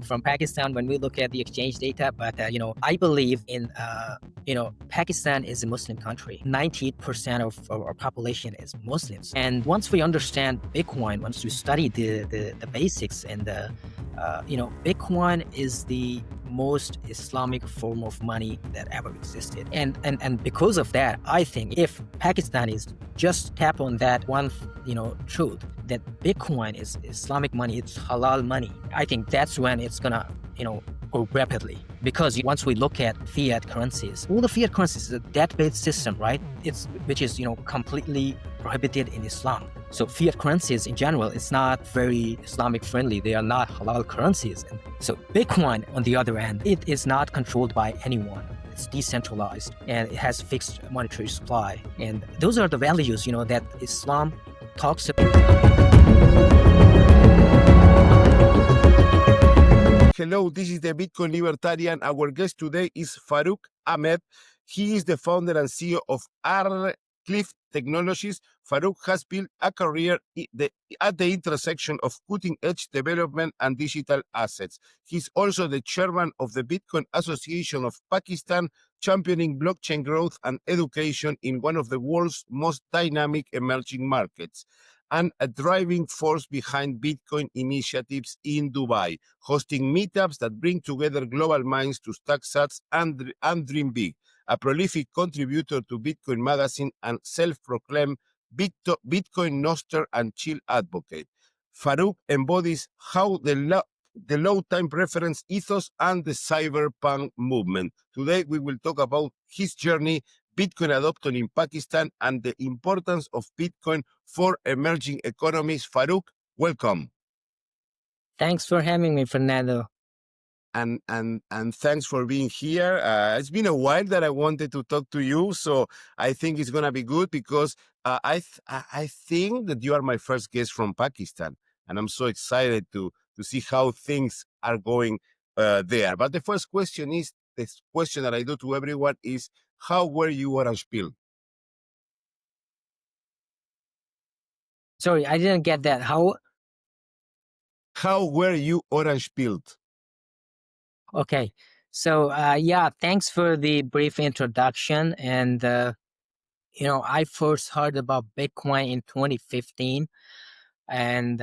from Pakistan when we look at the exchange data, but I believe in Pakistan is a Muslim country. 98% of our population is Muslims, and once we understand Bitcoin, once we study the basics and the Bitcoin is the most Islamic form of money that ever existed, and because of that, I think if Pakistanis just tap on that one truth, that Bitcoin is Islamic money, it's halal money, I think that's when it's gonna grow rapidly. Because once we look at fiat currencies, all the fiat currencies is a debt-based system, right? Which is completely prohibited in Islam. So fiat currencies in general, it's not very Islamic friendly. They are not halal currencies. And so Bitcoin, on the other hand, it is not controlled by anyone. It's decentralized and it has fixed monetary supply. And those are the values, that Islam talks about. Hello, this is the Bitcoin Libertarian. Our guest today is Farooq Ahmed. He is the founder and CEO of Cliff Technologies. Farooq has built a career at the intersection of cutting-edge development and digital assets. He's also the chairman of the Bitcoin Association of Pakistan, championing blockchain growth and education in one of the world's most dynamic emerging markets, and a driving force behind Bitcoin initiatives in Dubai, hosting meetups that bring together global minds to stack sats and dream big. A prolific contributor to Bitcoin Magazine and self-proclaimed Bitcoin Nostr and chill advocate. Farooq embodies how the low time preference ethos and the cyberpunk movement. Today, we will talk about his journey, Bitcoin adoption in Pakistan, and the importance of Bitcoin for emerging economies. Farooq, welcome. Thanks for having me, Fernando. And thanks for being here. It's been a while that I wanted to talk to you, so I think it's gonna be good because I think that you are my first guest from Pakistan, and I'm so excited to see how things are going there. But the first question is this question that I do to everyone is, how were you orange pilled? Sorry, I didn't get that. How were you orange pilled? Okay. So, thanks for the brief introduction. And, I first heard about Bitcoin in 2015. And,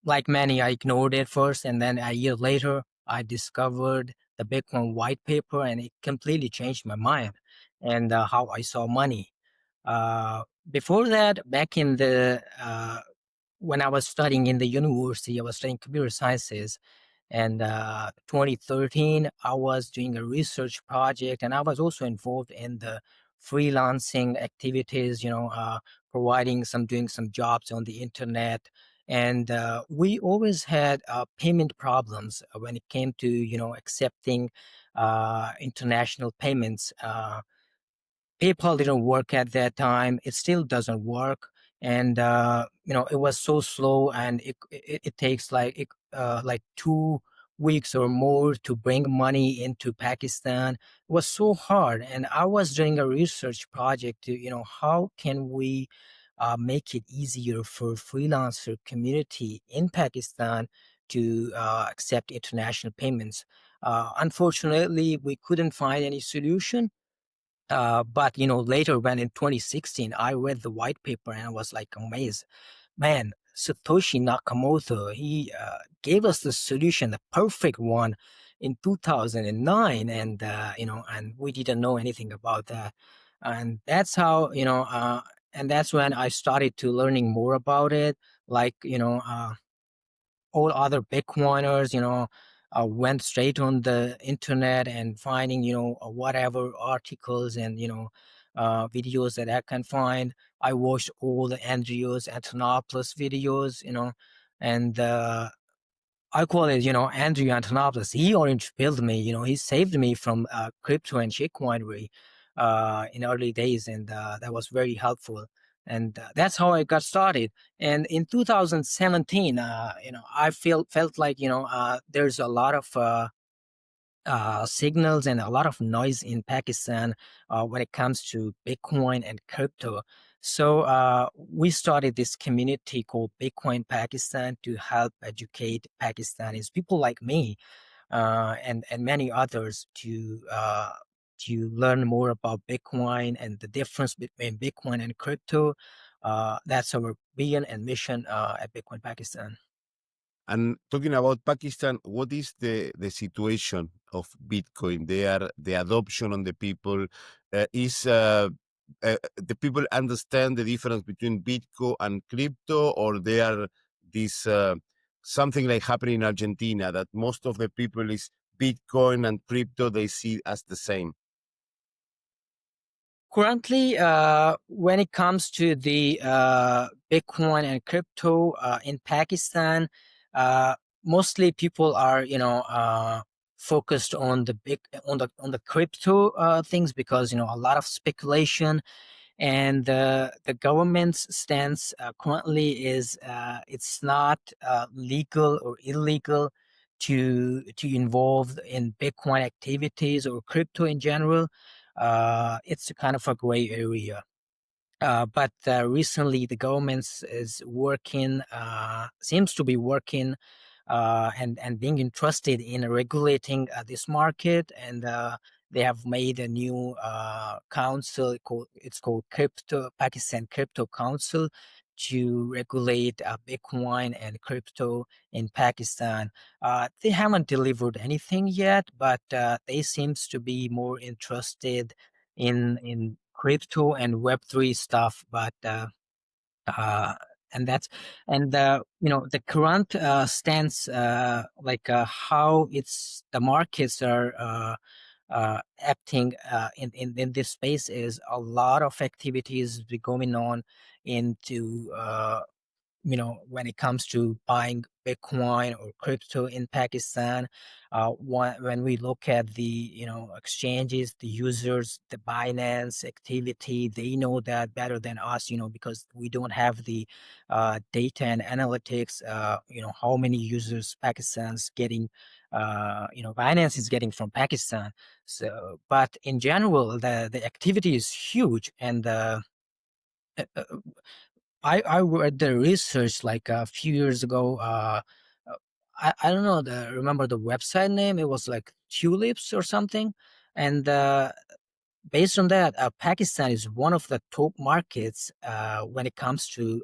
like many, I ignored it first. And then a year later, I discovered the Bitcoin white paper, and it completely changed my mind and how I saw money. Before that, back in when I was studying in the university, I was studying computer sciences. And 2013, I was doing a research project, and I was also involved in the freelancing activities, doing some jobs on the internet. And we always had payment problems when it came to, accepting international payments. PayPal didn't work at that time. It still doesn't work. And, it was so slow, and it takes like 2 weeks or more to bring money into Pakistan. It was so hard. And I was doing a research project to, how can we make it easier for freelancer community in Pakistan to accept international payments. Unfortunately, we couldn't find any solution. But later when in 2016, I read the white paper and I was like amazed. Man, Satoshi Nakamoto, he gave us the solution, the perfect one in 2009. And, and we didn't know anything about that. And that's how, and that's when I started to learning more about it. Like, all other Bitcoiners, went straight on the internet and finding, whatever articles and, videos that I can find. I watched all the Andreas Antonopoulos videos, and I call it, Andrew Antonopoulos. He orange pilled me, he saved me from crypto and shitcoinery in early days, and that was very helpful. And that's how I got started. And in 2017, I felt like, there's a lot of signals and a lot of noise in Pakistan when it comes to Bitcoin and crypto. So we started this community called Bitcoin Pakistan to help educate Pakistanis, people like me, and many others to learn more about Bitcoin and the difference between Bitcoin and crypto. That's our vision and mission at Bitcoin Pakistan. And talking about Pakistan, what is the situation of Bitcoin? The adoption on the people is the people understand the difference between Bitcoin and crypto, or they are this something like happening in Argentina that most of the people is Bitcoin and crypto they see as the same. Currently, when it comes to the Bitcoin and crypto in Pakistan, uh, mostly people are, focused on the crypto things because a lot of speculation, and the government's stance currently is it's not legal or illegal to involve in Bitcoin activities or crypto in general. It's a kind of a gray area. But recently, the government is working, seems to be working, and being interested in regulating this market, and they have made a new council. It's called Crypto Pakistan Crypto Council to regulate Bitcoin and crypto in Pakistan. They haven't delivered anything yet, but they seems to be more interested in crypto and Web3 stuff, but uh, and that's and the current stance, like how it's the markets are acting in this space, is a lot of activities be going on into when it comes to buying Bitcoin or crypto in Pakistan. When we look at the exchanges, the users, the Binance activity, they know that better than us, because we don't have the data and analytics. How many users Pakistan's getting, Binance is getting from Pakistan. So, but in general, the activity is huge, and uh, uh, I read the research like a few years ago. Uh, I don't know remember the website name. It was like Tulips or something, and based on that, Pakistan is one of the top markets when it comes to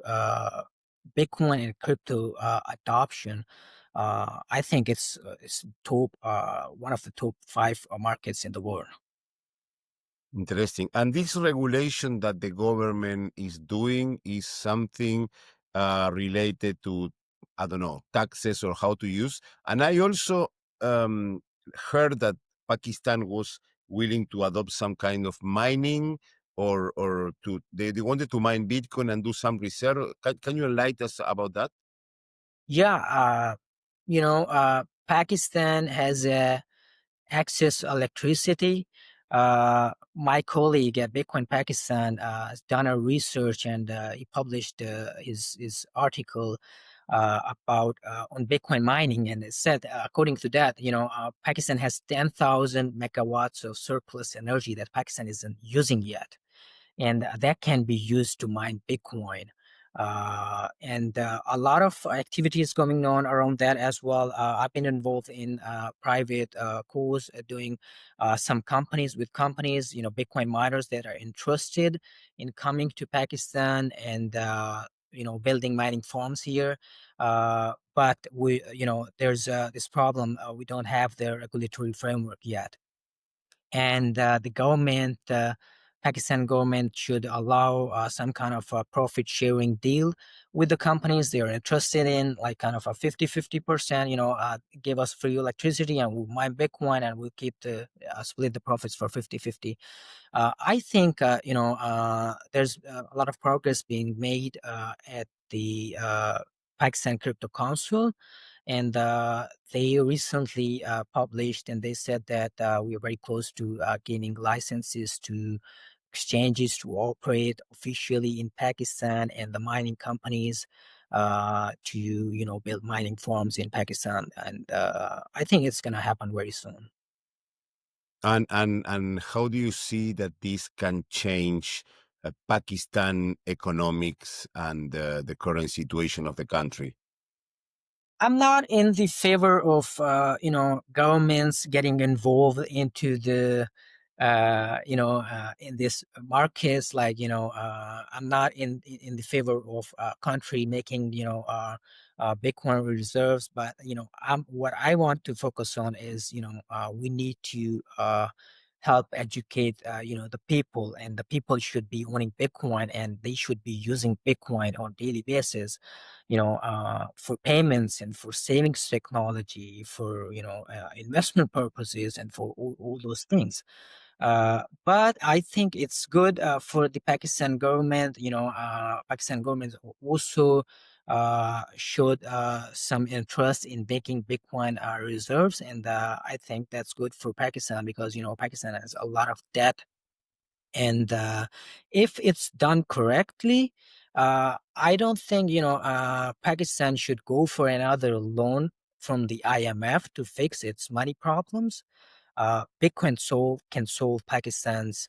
Bitcoin and crypto adoption. I think it's top one of the top five markets in the world. Interesting. And this regulation that the government is doing is something related to, I don't know, taxes or how to use. And I also um, heard that Pakistan was willing to adopt some kind of mining, or they wanted to mine Bitcoin and do some research. Can you enlighten us about that? Yeah, Pakistan has a access electricity. My colleague at Bitcoin Pakistan has done a research, and he published his article about on Bitcoin mining, and it said, according to that, Pakistan has 10,000 megawatts of surplus energy that Pakistan isn't using yet, and that can be used to mine Bitcoin. And a lot of activities going on around that as well. I've been involved in private calls, doing some companies with companies, Bitcoin miners that are interested in coming to Pakistan and building mining farms here. But there's this problem. We don't have the regulatory framework yet, and the government, Pakistan government, should allow some kind of a profit sharing deal with the companies they are interested in, like kind of a 50-50%, give us free electricity and we'll mine Bitcoin, and we'll keep the split the profits for 50-50. I think there's a lot of progress being made at the Pakistan Crypto Council, and they recently published, and they said that we are very close to gaining licenses to exchanges to operate officially in Pakistan, and the mining companies to build mining farms in Pakistan, and I think it's going to happen very soon. And how do you see that this can change? Pakistan economics and the current situation of the country? I'm not in the favor of governments getting involved into the in this markets, like I'm not in the favor of country making Bitcoin reserves, but I'm what I want to focus on is we need to help educate the people, and the people should be owning Bitcoin, and they should be using Bitcoin on daily basis, for payments and for savings technology, for investment purposes, and for all those things. But I think it's good for the Pakistan government. Pakistan government also showed some interest in making Bitcoin reserves, and I think that's good for Pakistan because Pakistan has a lot of debt, and if it's done correctly, I don't think Pakistan should go for another loan from the IMF to fix its money problems. Bitcoin can solve Pakistan's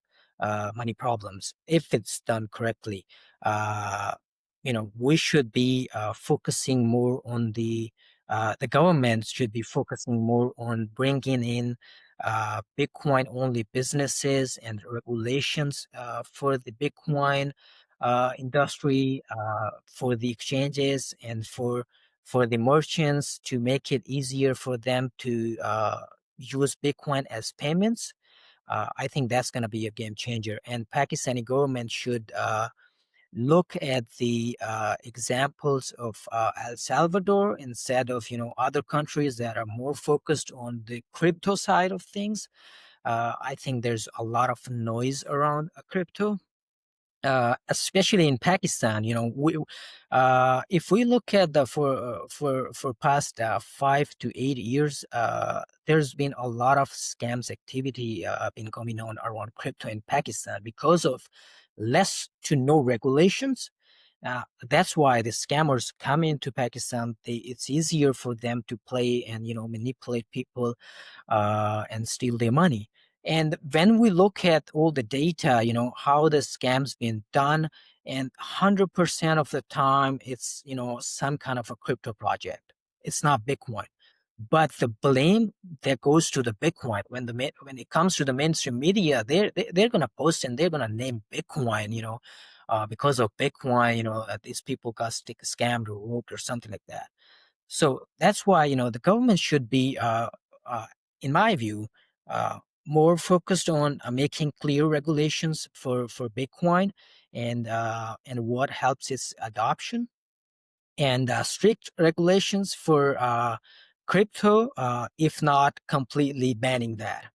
money problems if it's done correctly. Uh, we should be focusing more on the government should be focusing more on bringing in Bitcoin only businesses and regulations for the Bitcoin industry, for the exchanges, and for the merchants to make it easier for them to use Bitcoin as payments. I think that's going to be a game changer. And Pakistani government should look at the examples of El Salvador instead of other countries that are more focused on the crypto side of things. I think there's a lot of noise around crypto, especially in Pakistan. If we look at the for past 5 to 8 years, there's been a lot of scams activity been going on around crypto in Pakistan because of less to no regulations. That's why the scammers come into Pakistan. It's easier for them to play and manipulate people and steal their money. And when we look at all the data, how the scam's been done, and 100% of the time it's some kind of a crypto project. It's not Bitcoin. But the blame that goes to the Bitcoin when it comes to the mainstream media, they're gonna post and they're gonna name Bitcoin, because of Bitcoin, these people got scammed or robbed or something like that. So that's why the government should be, uh, in my view, uh, more focused on making clear regulations for Bitcoin, and what helps its adoption, and strict regulations for crypto, if not completely banning that.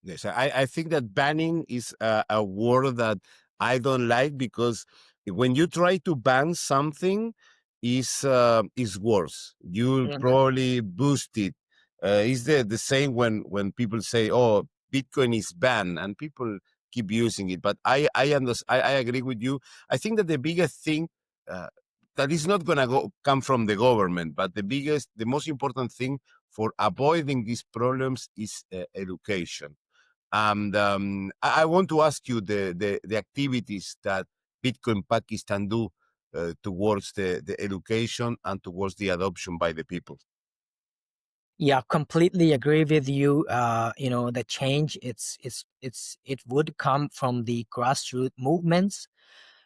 Yes, I think that banning is a word that I don't like because when you try to ban something, is worse. You Mhm. probably boost it. Is the same when people say, "Oh, Bitcoin is banned," and people keep using it. But I agree with you. I think that the biggest thing uh, that is not gonna go come from the government, but the most important thing for avoiding these problems is education. And I want to ask you the activities that Bitcoin Pakistan do towards the education and towards the adoption by the people. Yeah, completely agree with you. The change it would come from the grassroots movements,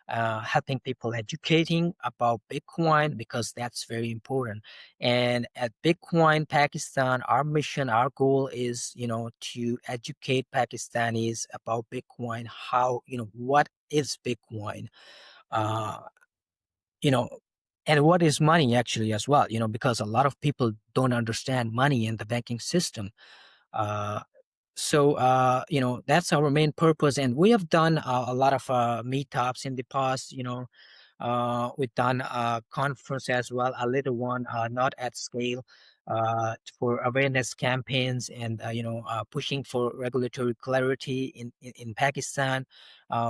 helping people educating about Bitcoin because that's very important. And at Bitcoin Pakistan, our mission, our goal is, to educate Pakistanis about Bitcoin, how, what is Bitcoin, uh, you know, and what is money actually as well, because a lot of people don't understand money in the banking system. Uh, so that's our main purpose, and we have done a lot of meetups in the past. We've done a conference as well, a little one, not at scale, for awareness campaigns, and pushing for regulatory clarity in Pakistan.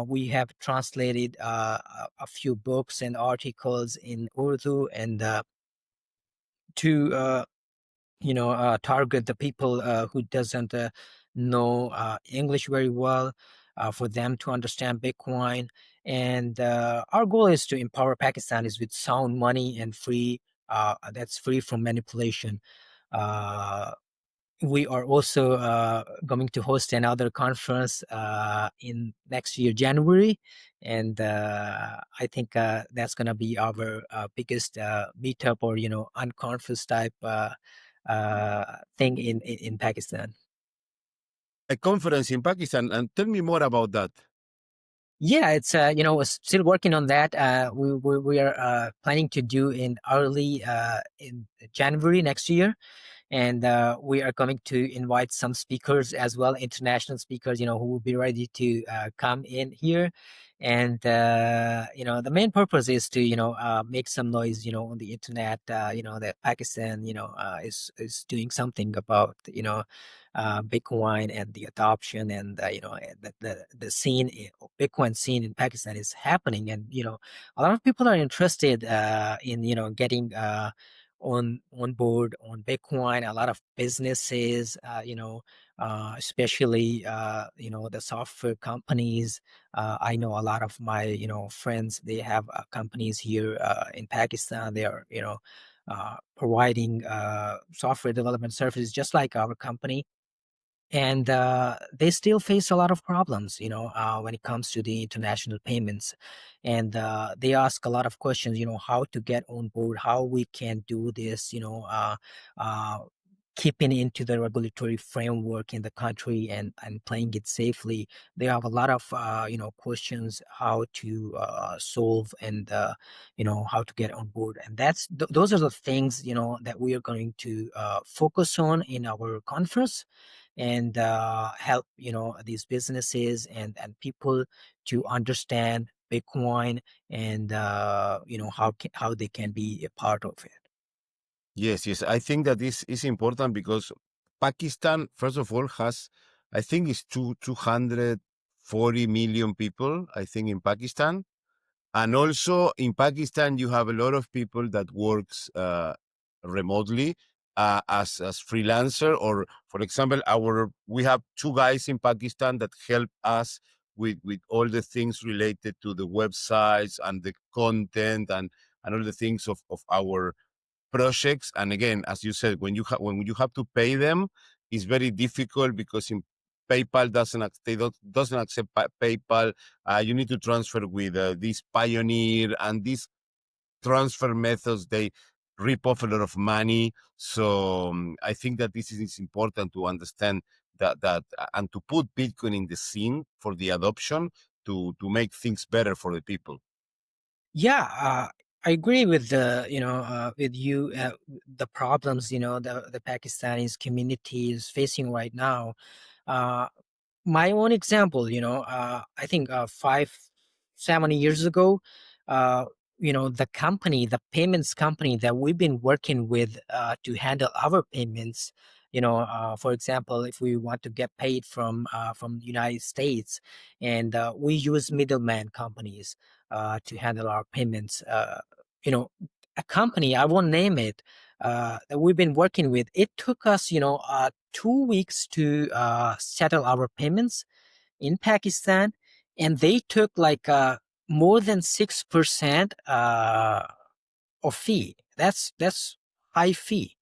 We have translated a few books and articles in Urdu, and to target the people who doesn't know English very well. for them to understand Bitcoin. And our goal is to empower Pakistanis with sound money and free, that's free from manipulation. Uh, we are also going to host another conference in next year, January, and I think that's going to be our biggest meetup or unconference type thing in Pakistan. A conference in Pakistan, and tell me more about that. Yeah, it's we're still working on that. We are planning to do in early in January next year, and we are going to invite some speakers as well, international speakers, who will be ready to come in here. And the main purpose is to make some noise on the internet, that Pakistan is doing something about Bitcoin and the adoption, and the scene, Bitcoin scene in Pakistan is happening. And a lot of people are interested in getting on board on Bitcoin. A lot of businesses, especially the software companies. I know a lot of my friends. They have companies here in Pakistan. They are providing software development services just like our company, and they still face a lot of problems when it comes to the international payments. And they ask a lot of questions, how to get on board, how we can do this, uh, keeping into the regulatory framework in the country, and playing it safely. They have a lot of questions how to solve, and how to get on board. And those are the things that we are going to focus on in our conference, and help these businesses and people to understand Bitcoin, and how they can be a part of it. Yes, yes. I think that this is important because Pakistan, first of all, has, I think it's 240 million people, I think, in Pakistan. And also in Pakistan, you have a lot of people that works remotely as freelancer, or for example, we have two guys in Pakistan that help us with all the things related to the websites and the content and all the things of our projects. And again, as you said, when you have to pay them, it's very difficult because in PayPal doesn't accept PayPal. You need to transfer with this Pioneer, and these transfer methods, they rip off a lot of money. So I think that this is important to understand that and to put Bitcoin in the scene for the adoption to make things better for the people. Yeah, I agree with with you, the problems the Pakistanis community is facing right now. uh my own example, I think 5 7 years ago, uh the payments company that we've been working with to handle our payments, for example, if we want to get paid from the United States, and we use middleman companies to handle our payments. You know, a company, I won't name it, that we've been working with, it took us, 2 weeks to settle our payments in Pakistan, and they took like more than 6% of fee. That's high fee.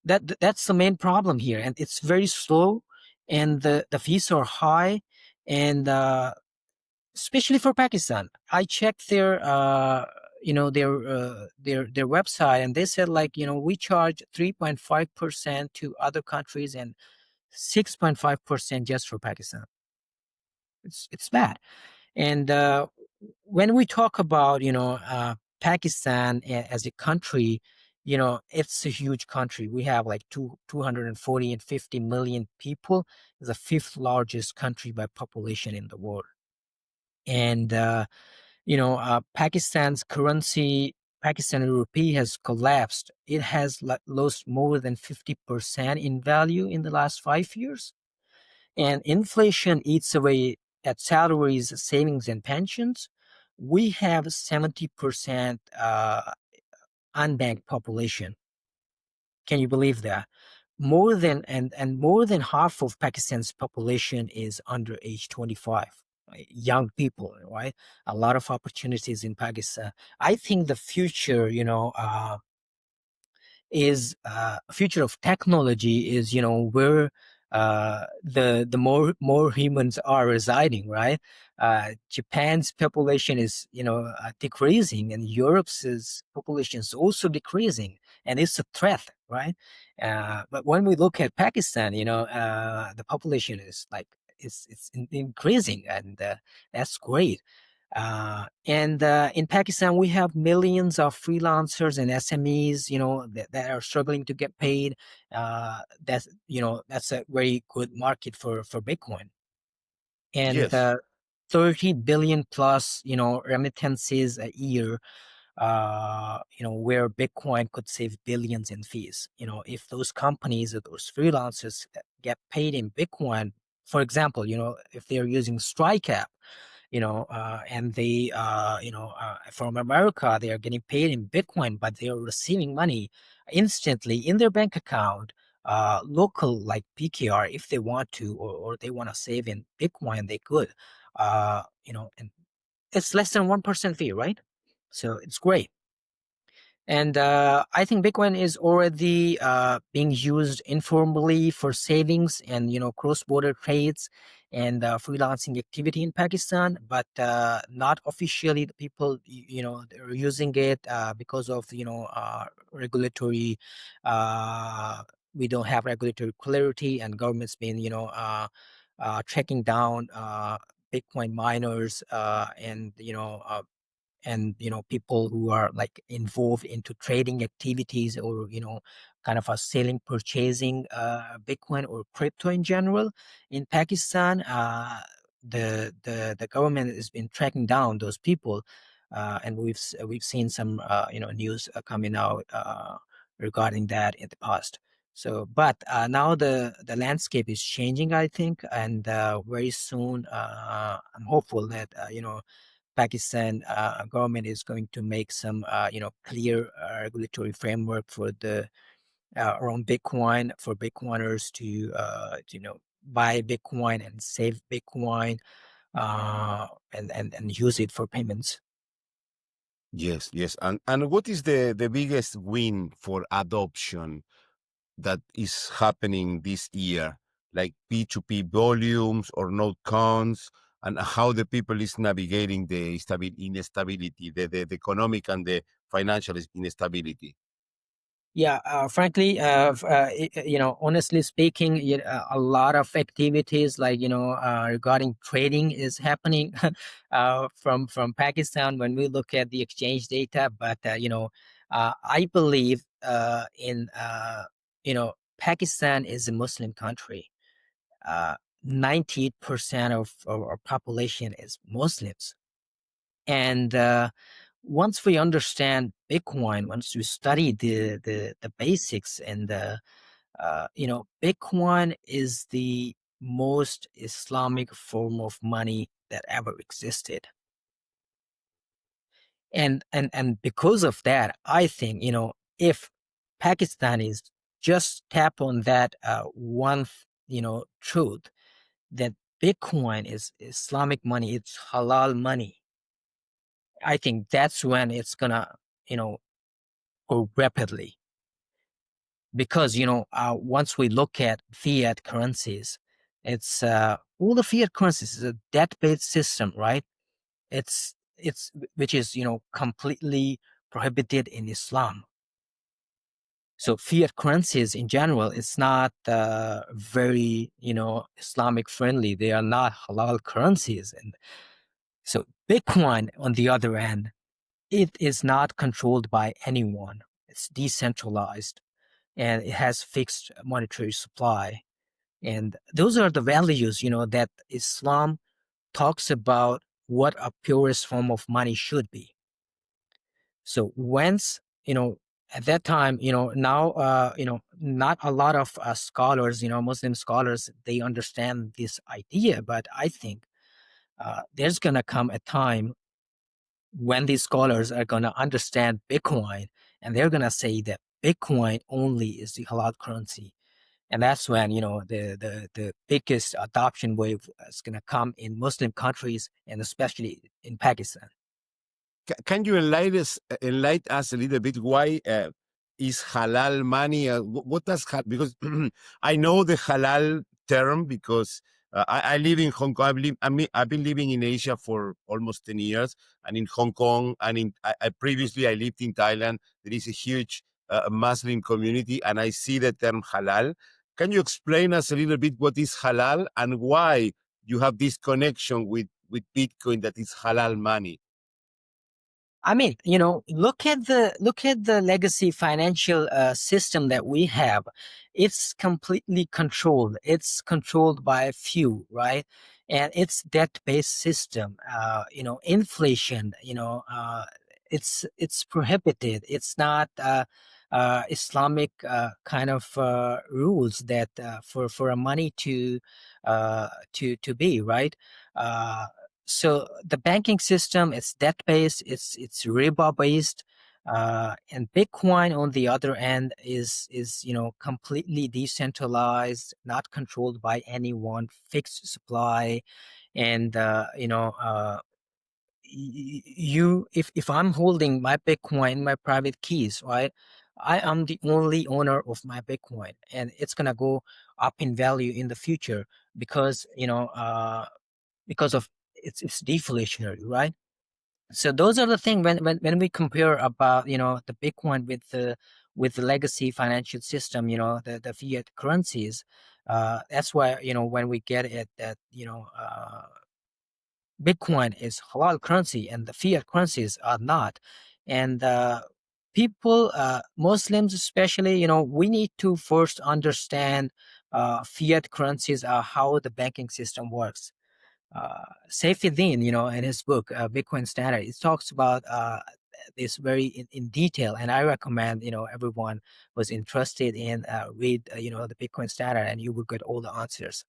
That's the main problem here, and it's very slow, and the fees are high, and especially for Pakistan. I checked their website, and they said, like, we charge 3.5% to other countries and 6.5% just for Pakistan. It's bad. And when we talk about Pakistan as a country, it's a huge country. We have like 240 and 50 million people. It's the fifth largest country by population in the world. And Pakistan's currency, Pakistan rupee, has collapsed. It has lost more than 50% in value in the last 5 years, and inflation eats away at salaries, savings, and pensions. We have 70% unbanked population. Can you believe that? more than half of Pakistan's population is under age 25, right? Young people, right? A lot of opportunities in Pakistan. I think the future, is future of technology is, where the more humans are residing, right? Japan's population is, decreasing, and Europe's population is also decreasing, and it's a threat, right? But when we look at Pakistan, the population is like it's increasing, and that's great. And in Pakistan, we have millions of freelancers and SMEs, that are struggling to get paid. That's a very good market for Bitcoin. And Yes. 30 billion plus, remittances a year, where Bitcoin could save billions in fees. If those companies or those freelancers get paid in Bitcoin, for example, if they're using Strike app, and they, from America, they are getting paid in Bitcoin, but they are receiving money instantly in their bank account, local like PKR, if they want to, or they want to save in Bitcoin, they could, and it's less than 1% fee, right? So it's great. And I think Bitcoin is already being used informally for savings and, cross-border trades and freelancing activity in Pakistan, but not officially. The people, they're using it because of, regulatory. Uh, we don't have regulatory clarity, and government's been, tracking down Bitcoin miners, and people who are like involved into trading activities, or kind of a selling, purchasing Bitcoin or crypto in general in Pakistan. The government has been tracking down those people, and we've seen some news coming out regarding that in the past. So, but now the landscape is changing, I think, and very soon I'm hopeful that Pakistan government is going to make some clear regulatory framework for the around Bitcoin, for Bitcoiners to buy Bitcoin and save Bitcoin, and use it for payments. Yes, yes. And what is the biggest win for adoption that is happening this year, like P2P volumes or node counts, and how the people is navigating the instability, the economic and the financial instability? Yeah, frankly, honestly speaking, a lot of activities like regarding trading is happening from Pakistan when we look at the exchange data. But I believe in Pakistan is a Muslim country. 98% of our population is Muslims, and once we understand Bitcoin, once we study the basics, and Bitcoin is the most Islamic form of money that ever existed. And because of that, I think, if Pakistanis just tap on that truth, that Bitcoin is Islamic money, it's halal money, I think that's when it's gonna, grow rapidly. Because once we look at fiat currencies, it's all the fiat currencies is a debt-based system, right? It's which is completely prohibited in Islam. So fiat currencies in general, it's not very Islamic friendly. They are not halal currencies. And so Bitcoin, on the other hand, it is not controlled by anyone. It's decentralized, and it has fixed monetary supply. And those are the values, that Islam talks about what a purest form of money should be. So once, at that time, now, not a lot of scholars, Muslim scholars, they understand this idea. But I think there's going to come a time when these scholars are going to understand Bitcoin, and they're going to say that Bitcoin only is the halal currency. And that's when, the biggest adoption wave is going to come in Muslim countries, and especially in Pakistan. Can you enlighten us a little bit why is halal money? What does because I know the halal term because I live in Hong Kong. I've been living in Asia for almost 10 years, and in Hong Kong, and previously I lived in Thailand. There is a huge Muslim community, and I see the term halal. Can you explain us a little bit what is halal and why you have this connection with Bitcoin that is halal money? I mean, look at the legacy financial system that we have. It's completely controlled. It's controlled by a few, right? And it's debt-based system. Inflation. It's prohibited. It's not Islamic kind of rules that for a money to be right. Uh, so the banking system, it's debt based, it's riba based, and Bitcoin on the other end is completely decentralized, not controlled by anyone, fixed supply, and if I'm holding my Bitcoin, my private keys, right? I am the only owner of my Bitcoin, and it's gonna go up in value in the future because because of it's deflationary, right? So those are the thing when we compare about the Bitcoin with the legacy financial system, the fiat currencies. That's why when we get it that Bitcoin is halal currency and the fiat currencies are not, and people, Muslims especially, we need to first understand fiat currencies are how the banking system works. Saifuddin, in his book Bitcoin Standard, it talks about this very in detail, and I recommend everyone was interested in read the Bitcoin Standard, and you will get all the answers.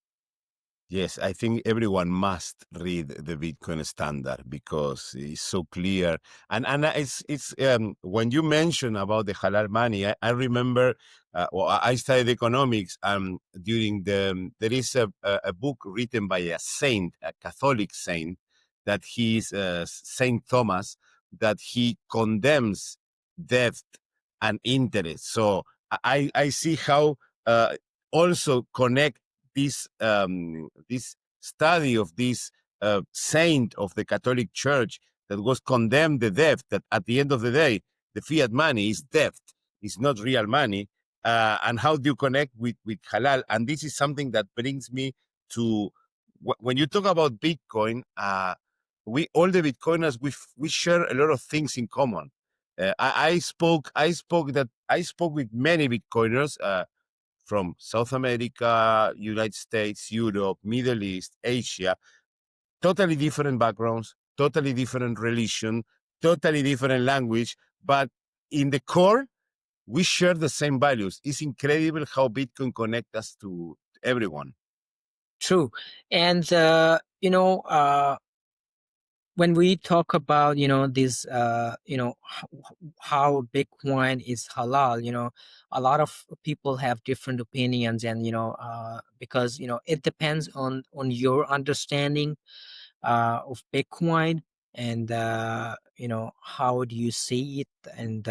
Yes, I think everyone must read the Bitcoin Standard because it's so clear. And it's when you mention about the halal money, I remember. Well, I studied economics. During there is a book written by a saint, a Catholic saint, that he's Saint Thomas, that he condemns debt and interest. So I see how also connect this study of this saint of the Catholic Church that was condemned the debt. That at the end of the day, the fiat money is debt, it's not real money. And how do you connect with halal? And this is something that brings me to when you talk about Bitcoin. We all the Bitcoiners we share a lot of things in common. I spoke with many Bitcoiners. From South America, United States, Europe, Middle East, Asia, totally different backgrounds, totally different religion, totally different language, but in the core, we share the same values. It's incredible how Bitcoin connects us to everyone. True. And when we talk about this how Bitcoin is halal, a lot of people have different opinions, and because it depends on your understanding of Bitcoin, and how do you see it, and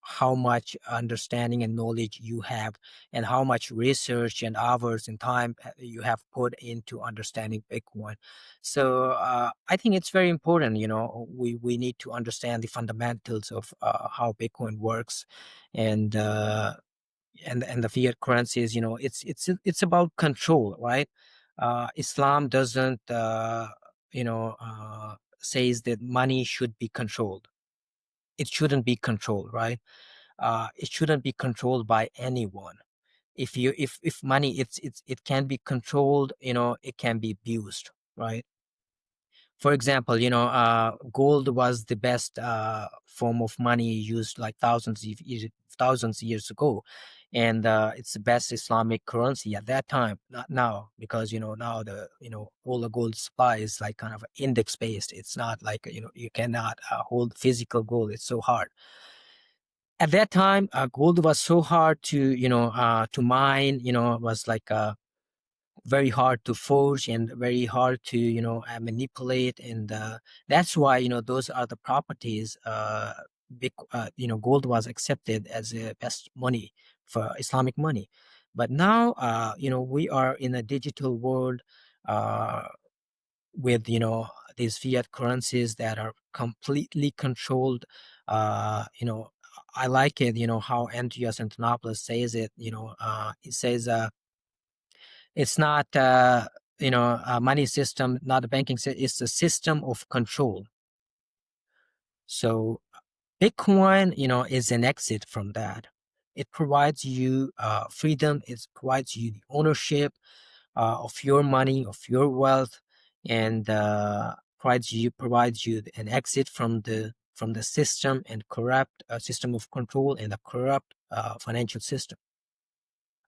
how much understanding and knowledge you have, and how much research and hours and time you have put into understanding Bitcoin. So I think it's very important. We need to understand the fundamentals of how Bitcoin works, and and the fiat currencies. It's about control, right? Islam doesn't says that money should be controlled. It shouldn't be controlled, right? It shouldn't be controlled by anyone. If money, it can be controlled, it can be abused, right? For example, gold was the best form of money used like thousands of years ago, and it's the best Islamic currency at that time. Not now, because now the all the gold supply is like kind of index based. It's not like you cannot hold physical gold. It's so hard. At that time, gold was so hard to mine. It was like very hard to forge and very hard to manipulate, and that's why those are the properties. Big Gold was accepted as a best money for Islamic money. But now we are in a digital world, uh, with these fiat currencies that are completely controlled. I like it, how Andreas Antonopoulos says it. He says it's not a money system, not a banking system. It's a system of control. So Bitcoin, is an exit from that. It provides you freedom. It provides you the ownership of your money, of your wealth, and provides you an exit from the system and corrupt system of control and a corrupt financial system.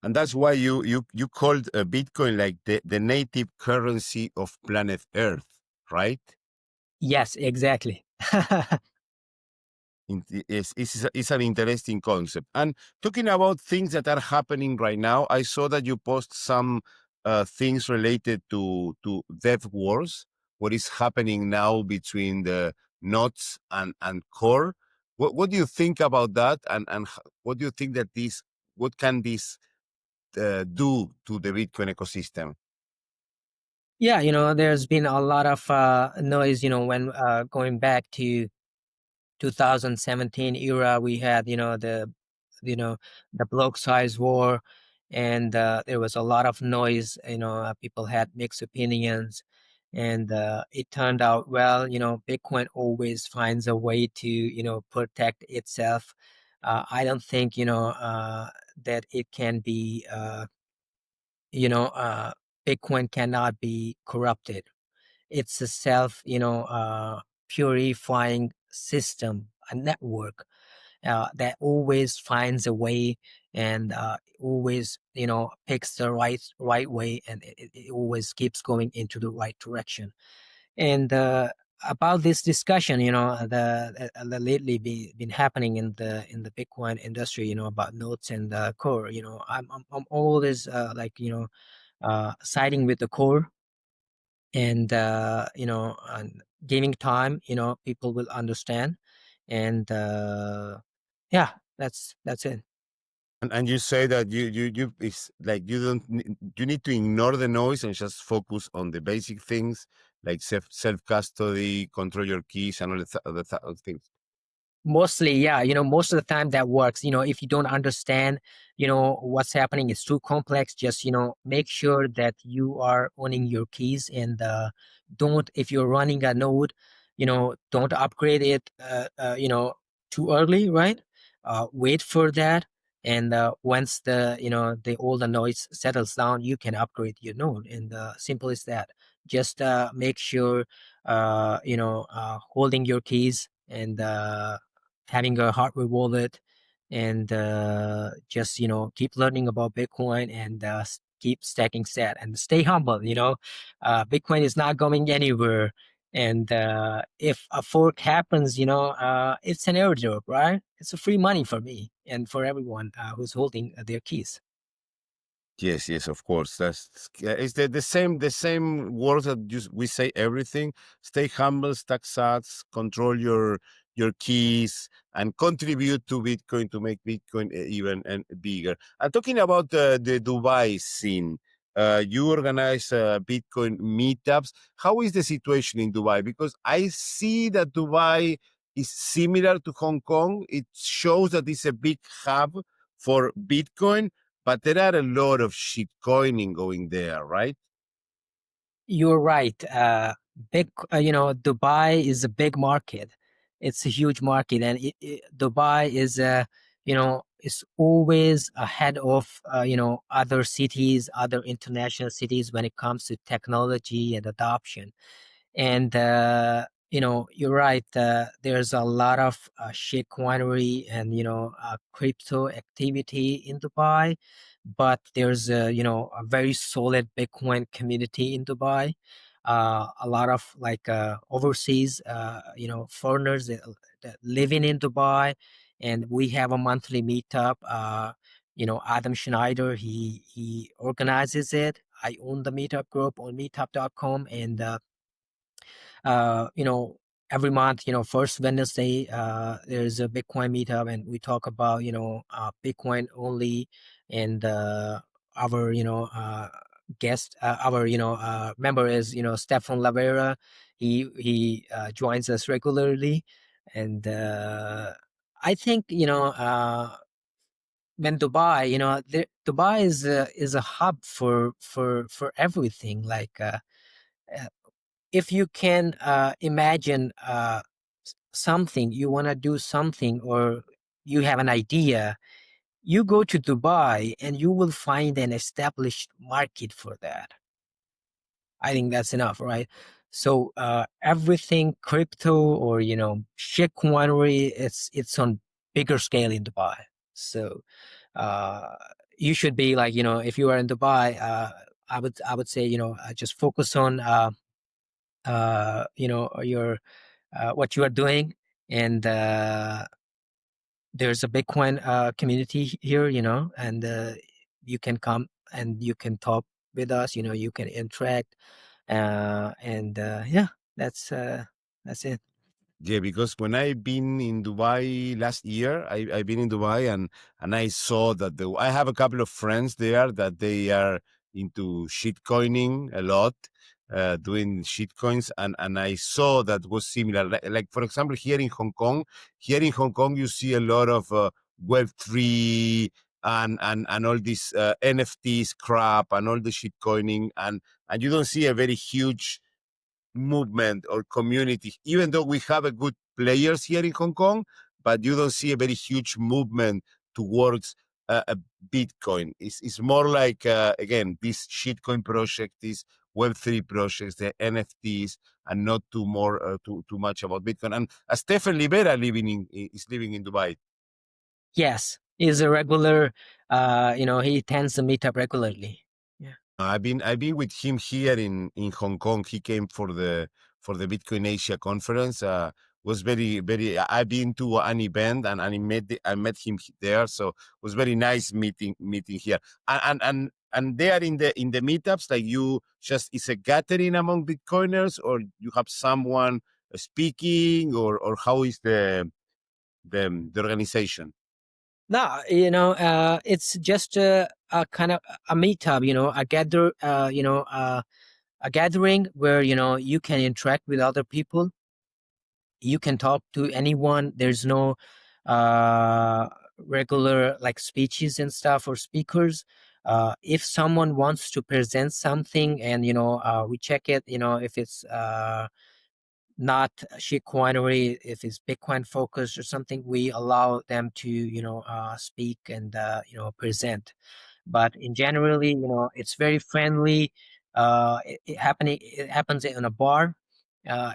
And that's why you called Bitcoin like the native currency of planet Earth, right? Yes, exactly. It's an interesting concept. And talking about things that are happening right now, I saw that you post some things related to dev wars. What is happening now between the nodes and core? What do you think about that? What do you think that what can this do to the Bitcoin ecosystem? Yeah, there's been a lot of noise, when going back to 2017 era. We had you know the block size war, and there was a lot of noise. People had mixed opinions, and it turned out well. Bitcoin always finds a way to protect itself. I don't think that it can be you know Bitcoin cannot be corrupted. It's a self purifying system, a network that always finds a way, and always picks the right way, and it always keeps going into the right direction. And about this discussion, the lately been happening in the Bitcoin industry, about nodes and core. I'm always siding with the core, and and giving time, people will understand. And yeah, that's it. And you say that it's like you need to ignore the noise and just focus on the basic things like self custody, control your keys, and all the things. Mostly, yeah, most of the time that works. If you don't understand what's happening, it's too complex, just make sure that you are owning your keys, and don't, if you're running a node, don't upgrade it too early, right? Wait for that, and once all the noise settles down, you can upgrade your node, and simple as that. Just make sure holding your keys, and having a hardware wallet, and just keep learning about Bitcoin, and keep stacking set, and stay humble. Bitcoin is not going anywhere, and if a fork happens, it's an airdrop, right? It's a free money for me and for everyone who's holding their keys. Yes, yes, of course. It's the same words that we say everything. Stay humble, stack sats, control your keys, and contribute to Bitcoin to make Bitcoin even and bigger. And talking about the Dubai scene, you organize Bitcoin meetups. How is the situation in Dubai? Because I see that Dubai is similar to Hong Kong. It shows that it's a big hub for Bitcoin, but there are a lot of shit coining going there, right? You're right. Dubai is a big market. It's a huge market, and Dubai is always ahead of other cities, other international cities when it comes to technology and adoption. And you're right. There's a lot of shit coinery and crypto activity in Dubai, but there's a very solid Bitcoin community in Dubai. A lot of overseas foreigners that living in Dubai, and we have a monthly meetup. Adam Schneider, he organizes it. I own the meetup group on meetup.com, and you know, every month, first Wednesday, there's a Bitcoin meetup, and we talk about, Bitcoin only. And our, guest, our, member is, Stefan Lavera. He joins us regularly. And I think, when Dubai, Dubai is a hub for everything. Like, uh, if you can imagine something, you want to do something, or you have an idea, you go to Dubai and you will find an established market for that. I think that's enough, right? So everything crypto, or shitcoinery, it's on bigger scale in Dubai. So uh, you should be like, if you are in Dubai, I would say, just focus on your what you are doing. And there's a Bitcoin community here, and you can come and you can talk with us, you can interact. And yeah, that's it. Yeah, because when I've been in Dubai last year, I've been in Dubai, and I saw that I have a couple of friends there that they are into shitcoining a lot, doing shitcoins, and I saw that was similar. Like, for example, here in Hong Kong, you see a lot of Web3 and all this NFTs crap and all the shitcoining, and you don't see a very huge movement or community, even though we have a good players here in Hong Kong, but you don't see a very huge movement towards a Bitcoin. It's more like, again, this shitcoin project, this Web3 projects, the NFTs, and not too much about Bitcoin. And Stefan Libera is living in Dubai. Yes, he's a regular. He tends to meet up regularly. Yeah. I've been with him here in Hong Kong. He came for the Bitcoin Asia conference. Was very. I've been to an event, and I met him there. So it was very nice meeting here. And they are in the meetups. Like, you just, it's a gathering among Bitcoiners, or you have someone speaking, or how is the organization? No, it's just a kind of a meetup, a gathering where, you can interact with other people. You can talk to anyone. There's no uh regular like speeches and stuff or speakers. If someone wants to present something, and we check it, if it's not shitcoinery, if it's Bitcoin focused or something, we allow them to speak and present. But in generally, it's very friendly. It happens in a bar.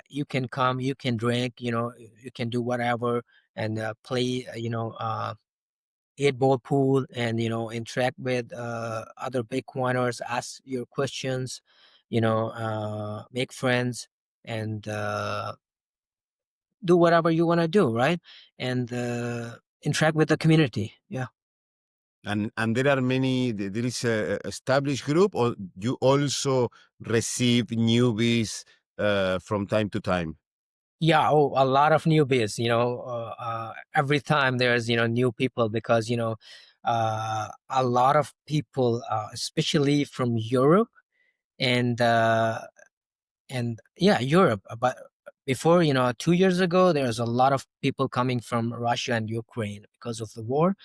You can come, you can drink, you can do whatever, and play, 8 ball pool, and interact with other Bitcoiners, ask your questions, make friends, and do whatever you want to do, right? And interact with the community. Yeah. And there are many. There is a established group, or you also receive newbies from time to time. Yeah, oh, a lot of newbies, every time there's, new people, because, a lot of people, especially from Europe, and yeah, Europe. But before, 2 years ago, there's a lot of people coming from Russia and Ukraine because of the war.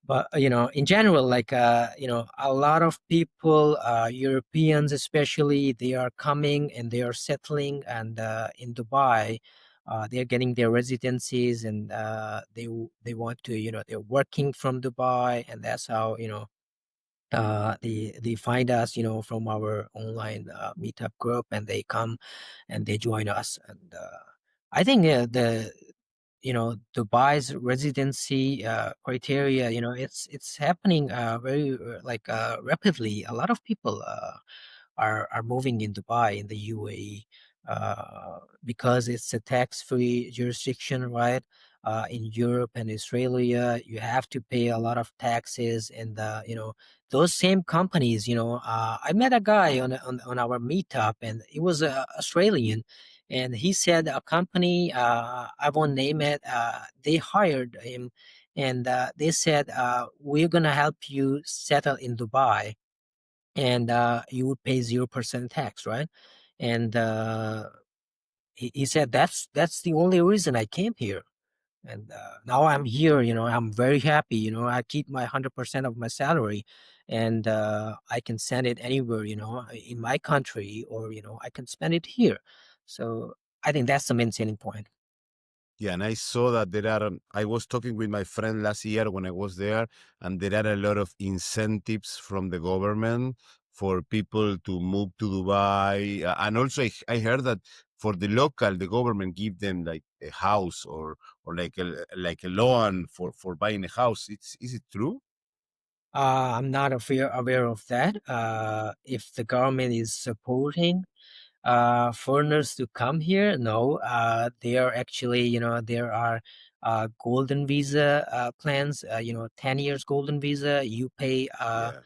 But in general, like a lot of people, Europeans especially, they are coming and they are settling, and in Dubai, they're getting their residencies, and they want to, they're working from Dubai, and that's how, they find us, from our online meetup group, and they come and they join us. And I think the Dubai's residency criteria, it's happening very like rapidly. A lot of people are moving in Dubai, in the UAE, because it's a tax-free jurisdiction, right? in Europe and Australia, you have to pay a lot of taxes, and those same companies. I met a guy on our meetup, and it was Australian, and he said a company, I won't name it, they hired him, and they said, we're gonna help you settle in Dubai, and you would pay 0% tax, right? And he said that's the only reason I came here. And now I'm here, I'm very happy. I keep my 100% of my salary, and I can send it anywhere, in my country, or I can spend it here. So I think that's the main selling point. Yeah, and I saw that there are. I was talking with my friend last year when I was there, and there are a lot of incentives from the government for people to move to Dubai. And also, I heard that for the local, the government give them like a house or like a loan for buying a house. Is it true? I'm not aware of that. If the government is supporting foreigners to come here, no, they are actually, there are golden visa plans, 10 years golden visa. You pay Yeah.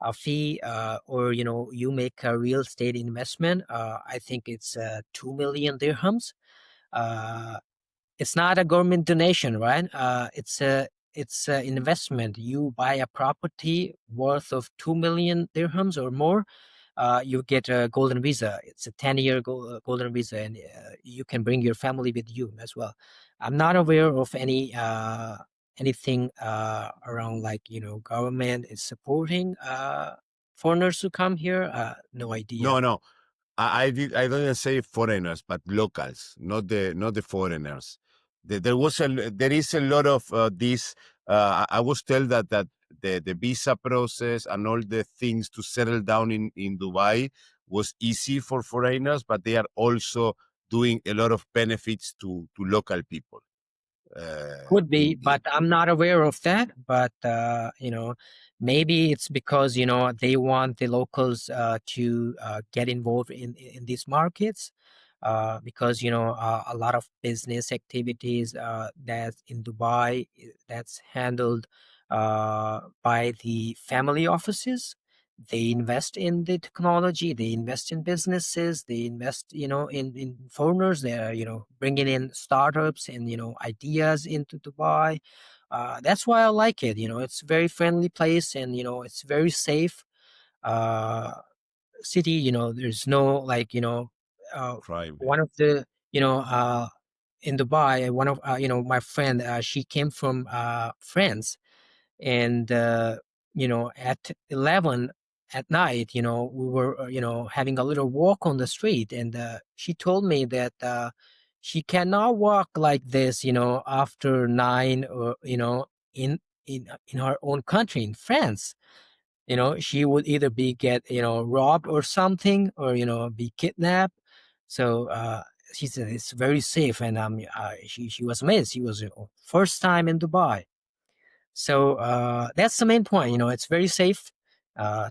a fee, or you make a real estate investment. I think it's 2 million dirhams. uh, it's not a government donation, right? It's a investment. You buy a property worth of 2 million dirhams or more, you get a golden visa. It's a 10-year golden visa, and you can bring your family with you as well. I'm not aware of anything around, like, government is supporting foreigners to come here. No idea. No, no. I didn't say foreigners, but locals, not the foreigners. There is a lot of this. I was told that the visa process and all the things to settle down in Dubai was easy for foreigners, but they are also doing a lot of benefits to local people. Could be, In but I'm not aware of that. But maybe it's because they want the locals to get involved in these markets, because a lot of business activities that's in Dubai, that's handled by the family offices. They invest in the technology, they invest in businesses, they invest, in foreigners. They're, bringing in startups and, ideas into Dubai. That's why I like it. It's a very friendly place, and, it's very safe uh, city. There's no, like, uh, crime. one of the, in Dubai, one of, my friend, she came from France, and at 11 at night, we were having a little walk on the street, and she told me that she cannot walk like this, after 9, or in her own country, in France. She would either be get robbed or something, or be kidnapped. So she said it's very safe, and she was amazed. She was, first time in Dubai. So that's the main point. It's very safe,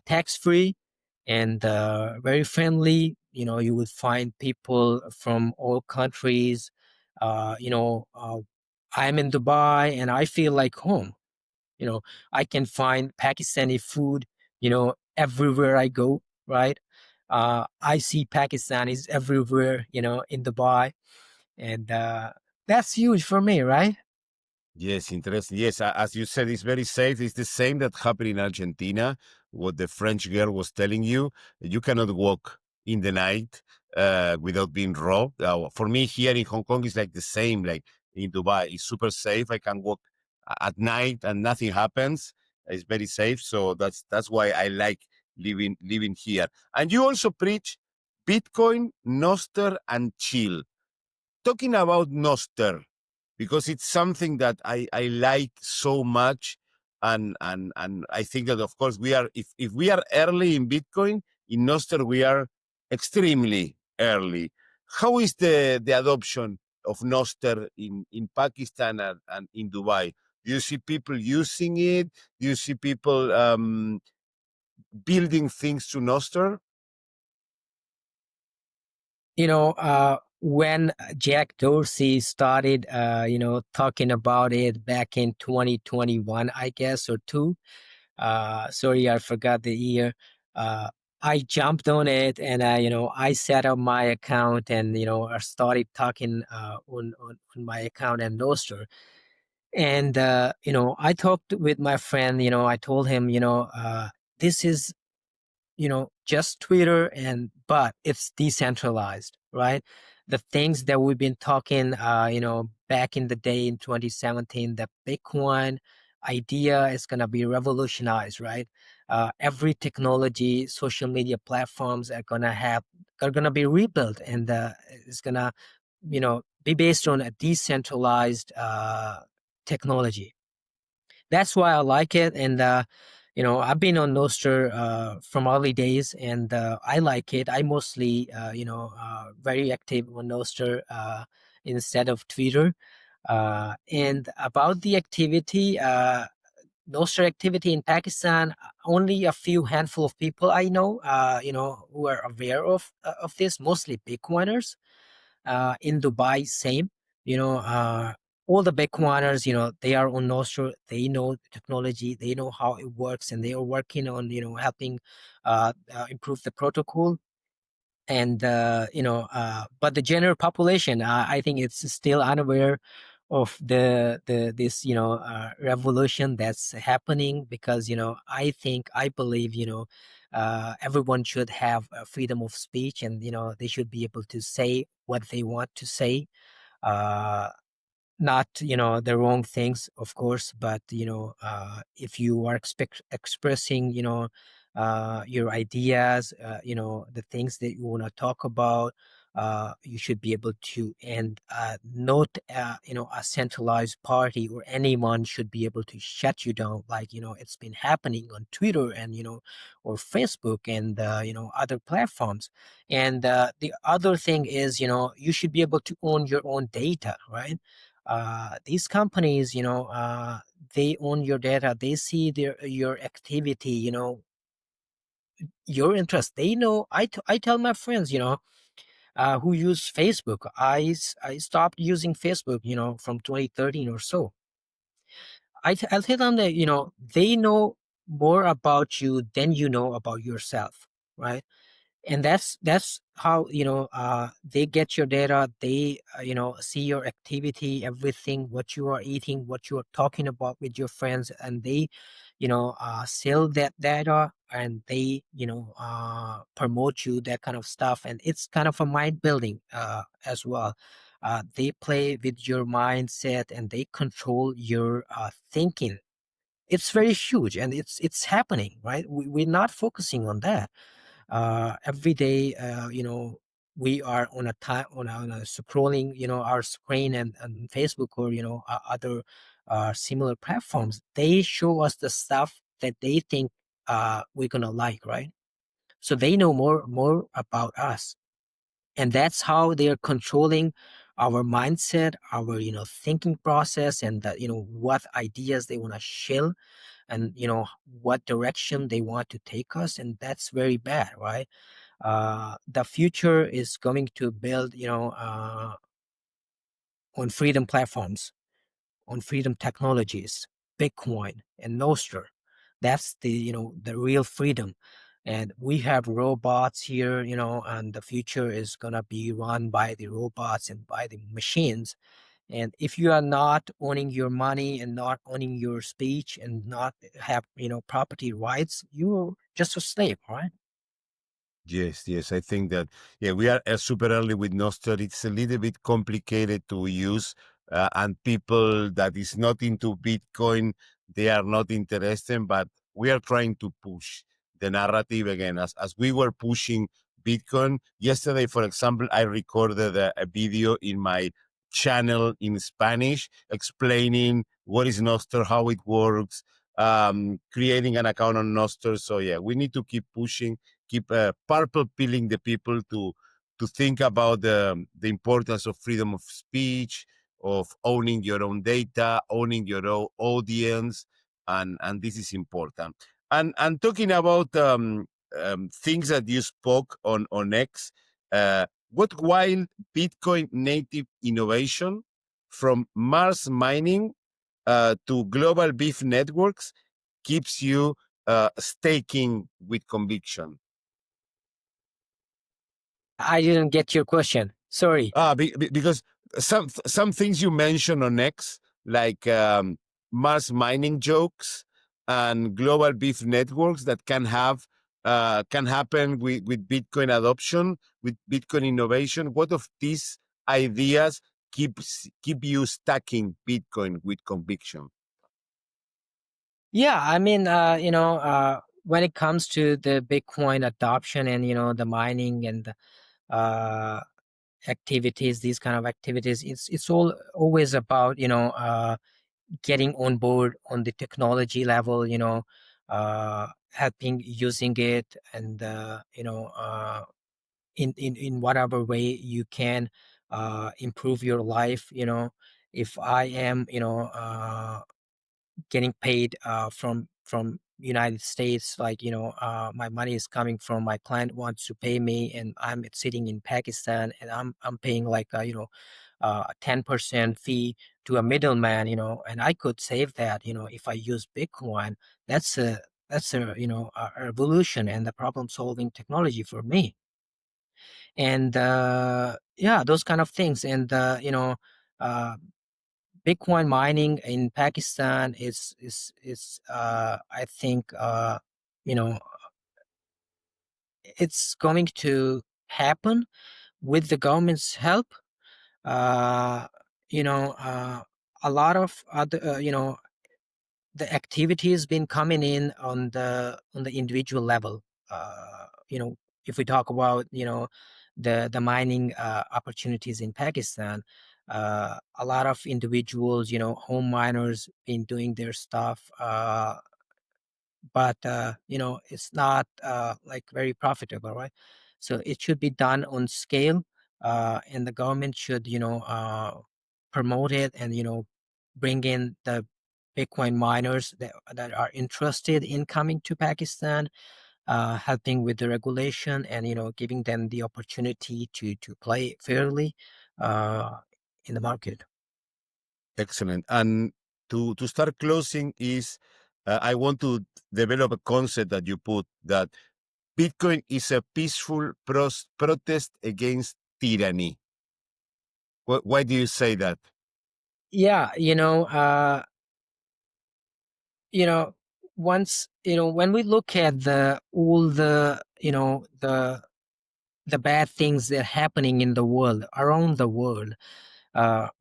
tax free, and very friendly. You would find people from all countries. I'm in Dubai, and I feel like home. I can find Pakistani food, everywhere I go. Right. I see Pakistanis everywhere, in Dubai, and that's huge for me, right? Yes, interesting. Yes, as you said, it's very safe. It's the same that happened in Argentina. What the French girl was telling you, you cannot walk in the night without being robbed. For me, here in Hong Kong, it's like the same. Like in Dubai, it's super safe. I can walk at night and nothing happens. It's very safe. So that's why I like living here. And you also preach Bitcoin, Nostr, and chill. Talking about Nostr, because it's something that I like so much. And I think that of course we are, if we are early in Bitcoin, in Nostr we are extremely early. How is the adoption of Nostr in Pakistan and in Dubai? Do you see people using it? Do you see people building things to Nostr? you know, when Jack Dorsey started, talking about it back in 2021, I guess, or two. Sorry, I forgot the year. Uh, I jumped on it, and I set up my account, and I started talking on my account and Nostr. And I talked with my friend. I told him, this is just Twitter, and but it's decentralized, right? The things that we've been talking, back in the day in 2017, the Bitcoin idea is gonna be revolutionized, right? Every technology, social media platforms are gonna be rebuilt, and it's gonna, be based on a decentralized technology. That's why I like it. And I've been on Nostr from early days, and I like it. I mostly very active on Nostr instead of Twitter. And about the activity, Nostr activity in Pakistan, only a few handful of people I know, who are aware of this, mostly Bitcoiners. In Dubai, same. You know, uh, all the Bitcoiners, they are on Nostr. They know the technology. They know how it works, and they are working on, helping improve the protocol. And but the general population, I think it's still unaware of the this revolution that's happening, because I believe everyone should have freedom of speech, and they should be able to say what they want to say. uh Not the wrong things, of course, but if you are expressing your ideas, the things that you want to talk about, you should be able to. And not a centralized party or anyone should be able to shut you down, like it's been happening on Twitter, and or Facebook, and other platforms. And the other thing is, you should be able to own your own data, right? These companies, they own your data. They see your activity, your interest. They know. I tell my friends, who use Facebook. I stopped using Facebook, from 2013 or so. I tell them that they know more about you than you know about yourself, right? And that's how they get your data. They see your activity, everything, what you are eating, what you are talking about with your friends, and they sell that data, and they promote you, that kind of stuff. And it's kind of a mind building as well. They play with your mindset, and they control your thinking. It's very huge, and it's happening, right? We're not focusing on that. Every day, we are on a time on a scrolling our screen, and Facebook, or other similar platforms. They show us the stuff that they think we're gonna like, right? So they know more about us, and that's how they're controlling our mindset, our thinking process, and what ideas they want to share, and what direction they want to take us. And that's very bad, right? The future is going to build, on freedom platforms, on freedom technologies, Bitcoin and Nostr. That's the real freedom. And we have robots here, and the future is gonna be run by the robots and by the machines. And if you are not owning your money, and not owning your speech, and not have property rights, you're just a slave, right? Yes, yes. I think that, yeah, we are super early with Nostr. It's a little bit complicated to use. And people that is not into Bitcoin, they are not interested, but we are trying to push the narrative again. As we were pushing Bitcoin yesterday, for example, I recorded a video in my channel in Spanish explaining what is Nostr, how it works, creating an account on Nostr. So yeah, we need to keep pushing, keep purple pilling the people to think about the importance of freedom of speech, of owning your own data, owning your own audience, and this is important. And talking about things that you spoke on X, what wild Bitcoin native innovation from Mars mining to global beef networks keeps you staking with conviction? I didn't get your question. Sorry. Because some things you mentioned on X, like mass mining jokes and global beef networks that can happen with Bitcoin adoption, with Bitcoin innovation. What of these ideas keep you stacking Bitcoin with conviction? Yeah, I mean, when it comes to the Bitcoin adoption and the mining and the uh, activities, these kind of activities, it's all always about getting on board on the technology level, helping using it, and in whatever way you can improve your life. If I am getting paid from United States, like my money is coming from my client wants to pay me, and I'm sitting in Pakistan, and I'm paying like a 10% fee to a middleman, and I could save that, if I use Bitcoin. That's a revolution and the problem solving technology for me. And yeah, those kind of things. And uh Bitcoin mining in Pakistan is I think you know it's going to happen with the government's help. Uh, you know, a lot of other the activity has been coming in on the individual level. If we talk about the mining opportunities in Pakistan, a lot of individuals, home miners, been doing their stuff. But it's not like very profitable, right? So it should be done on scale, and the government should promote it, and bring in the Bitcoin miners that are interested in coming to Pakistan, helping with the regulation, and giving them the opportunity to play fairly uh, in the market. Excellent. And to start closing is I want to develop a concept that you put that Bitcoin is a peaceful protest against tyranny. Why do you say that? Yeah, you know once when we look at the all the the bad things that are happening in the world, around the world,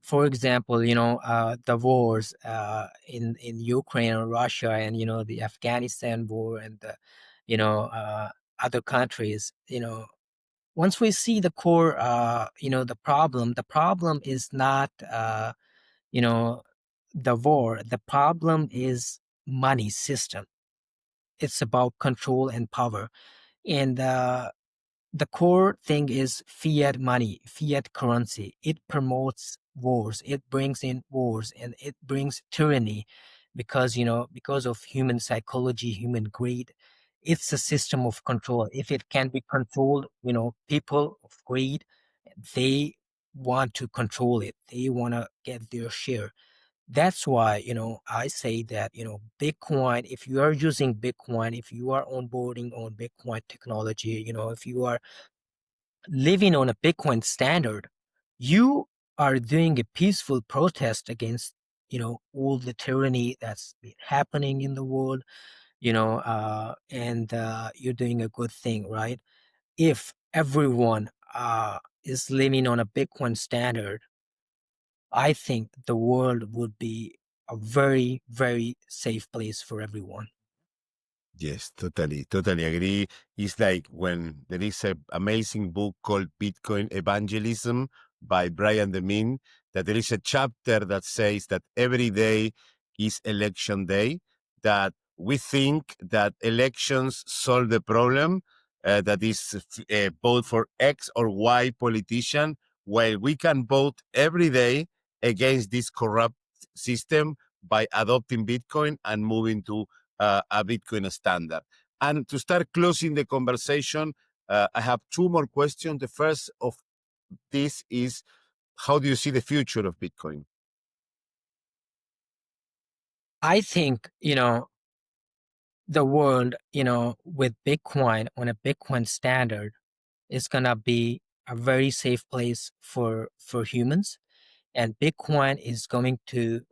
for example, the wars in Ukraine and Russia, and the Afghanistan war, and the other countries, once we see the core, the problem is not you know the war. The problem is money system. It's about control and power. And the core thing is fiat money, fiat currency. It promotes wars, it brings in wars, and it brings tyranny, because of human psychology, human greed. It's a system of control. If it can be controlled, people of greed, they want to control it, they want to get their share. That's why, I say that, Bitcoin, if you are using Bitcoin, if you are onboarding on Bitcoin technology, if you are living on a Bitcoin standard, you are doing a peaceful protest against, all the tyranny that's been happening in the world, and you're doing a good thing, right? If everyone is living on a Bitcoin standard, I think the world would be a very, very safe place for everyone. Yes, totally agree. It's like when there is an amazing book called Bitcoin Evangelism by Brian DeMint, that there is a chapter that says that every day is election day, that we think that elections solve the problem, that is vote for X or Y politician, while we can vote every day against this corrupt system by adopting Bitcoin and moving to a Bitcoin standard. And to start closing the conversation, I have two more questions. The first of this is how do you see the future of Bitcoin? I think, the world, with Bitcoin on a Bitcoin standard is gonna be a very safe place for humans, and Bitcoin is going to,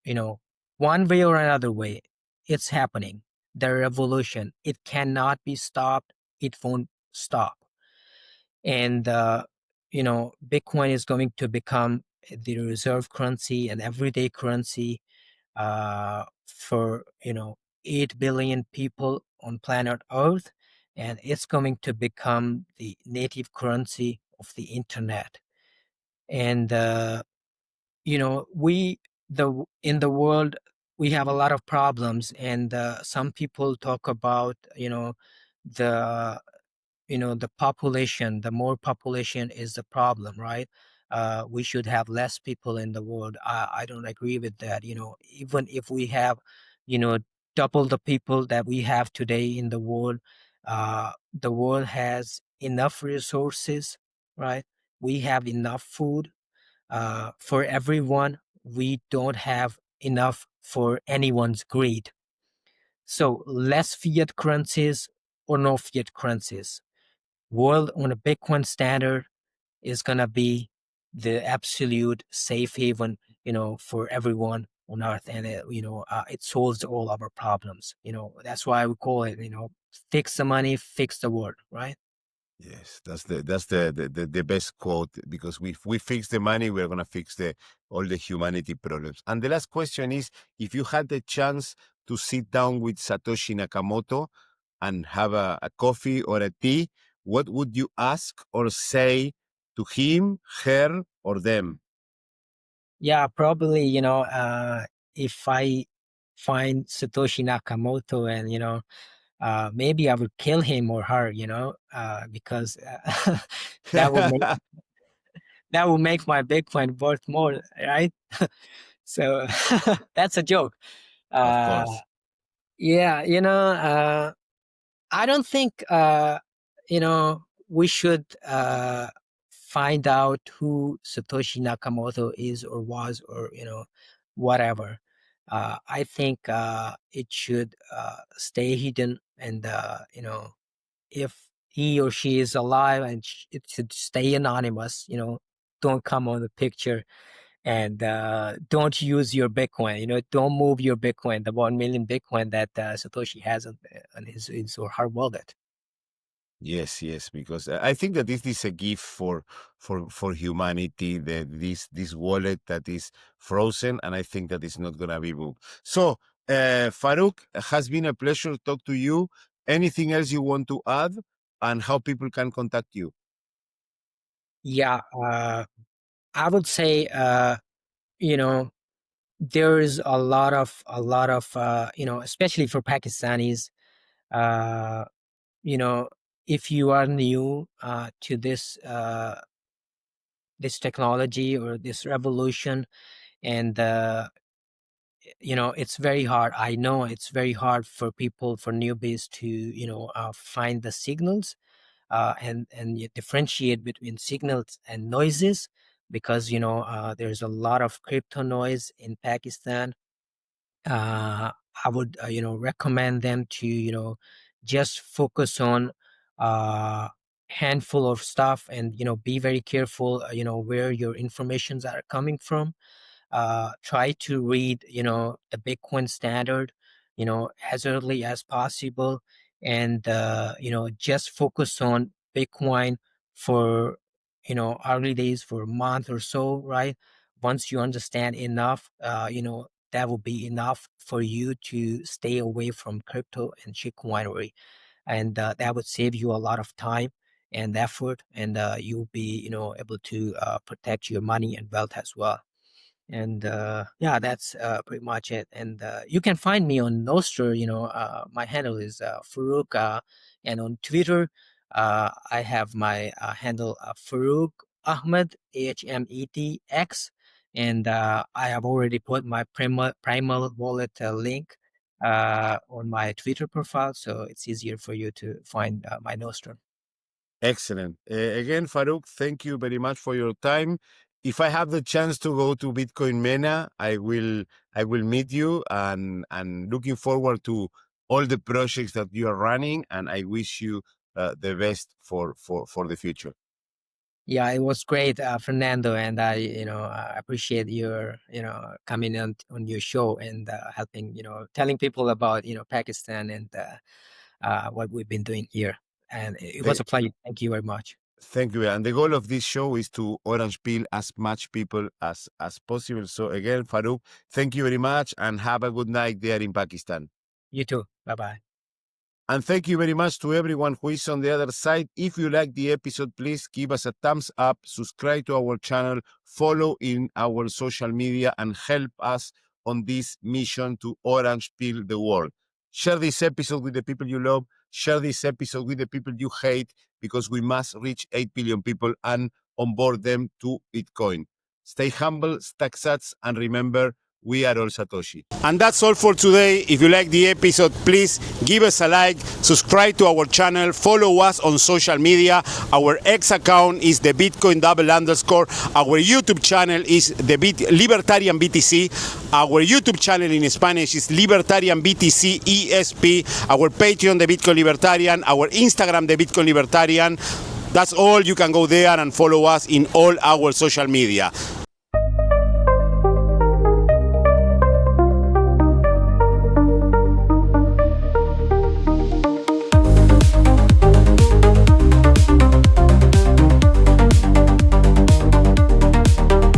you know, one way or another way, it's happening. The revolution, it cannot be stopped. It won't stop. And Bitcoin is going to become the reserve currency and everyday currency for 8 billion people on planet Earth, and it's going to become the native currency of the internet. And we the in the world we have a lot of problems, and some people talk about the the population. The more population is the problem, right? We should have less people in the world. I don't agree with that. Even if we have you know double the people that we have today in the world has enough resources, right? We have enough food for everyone. We don't have enough for anyone's greed. So less fiat currencies or no fiat currencies. World on a Bitcoin standard is gonna be the absolute safe haven, for everyone on Earth, and it solves all our problems. That's why we call it, fix the money, fix the world, right? Yes, that's the best quote, because if we fix the money, we're gonna fix the all the humanity problems. And the last question is, if you had the chance to sit down with Satoshi Nakamoto and have a coffee or a tea, what would you ask or say to him, her, or them? Yeah, probably, if I find Satoshi Nakamoto, and maybe I would kill him or her, because that will make that will make my Bitcoin worth more, right? So that's a joke. Of Uh, course. yeah, I don't think we should find out who Satoshi Nakamoto is or was, or whatever. I think it should stay hidden, and if he or she is alive, and it should stay anonymous. Don't come on the picture, and don't use your Bitcoin. Don't move your Bitcoin, the 1 million Bitcoin that Satoshi has on his or her wallet. Yes, yes, because I think that this is a gift for humanity. That this wallet that is frozen, and I think that it's not gonna be moved. So, Farouk, has been a pleasure to talk to you. Anything else you want to add, and how people can contact you? Yeah, I would say, you know, there is a lot of, especially for Pakistanis, uh, you know, if you are new to this technology or this revolution, and it's very hard. I know it's very hard for people, for newbies, to find the signals, and you differentiate between signals and noises, because there's a lot of crypto noise in Pakistan. I would recommend them to just focus on uh handful of stuff, and be very careful where your informations are coming from. Try to read the Bitcoin standard as early as possible, and just focus on Bitcoin for early days, for a month or so, right? Once you understand enough, that will be enough for you to stay away from crypto and shitcoinery, and that would save you a lot of time and effort, and you'll be able to protect your money and wealth as well. And yeah, that's pretty much it. And you can find me on Nostr. My handle is Farooq, and on Twitter, I have my handle Farooq Ahmed, Ahmedx, and I have already put my primal wallet link on my Twitter profile, so it's easier for you to find my Nostr. Excellent. Again, Farooq, thank you very much for your time. If I have the chance to go to Bitcoin MENA, I will meet you, and looking forward to all the projects that you are running, and I wish you the best for the future. Yeah, it was great, Fernando, and I, appreciate your, coming on your show and helping, telling people about, Pakistan and what we've been doing here. And it was The- a pleasure. Thank you very much. Thank you. And the goal of this show is to orange peel as much people as possible. So again, Farooq, thank you very much, and have a good night there in Pakistan. You too. Bye bye. And thank you very much to everyone who is on the other side. If you like the episode, please give us a thumbs up, subscribe to our channel, follow in our social media, and help us on this mission to orange peel the world. Share this episode with the people you love. Share this episode with the people you hate, because we must reach 8 billion people and onboard them to Bitcoin. Stay humble, stack sats, and remember, we are all Satoshi. And that's all for today. If you like the episode, please give us a like, subscribe to our channel, follow us on social media. Our X account is the Bitcoin _. Our YouTube channel is the Libertarian BTC. Our YouTube channel in Spanish is Libertarian BTC ESP. Our Patreon, the Bitcoin Libertarian. Our Instagram, the Bitcoin Libertarian. That's all. You can go there and follow us in all our social media.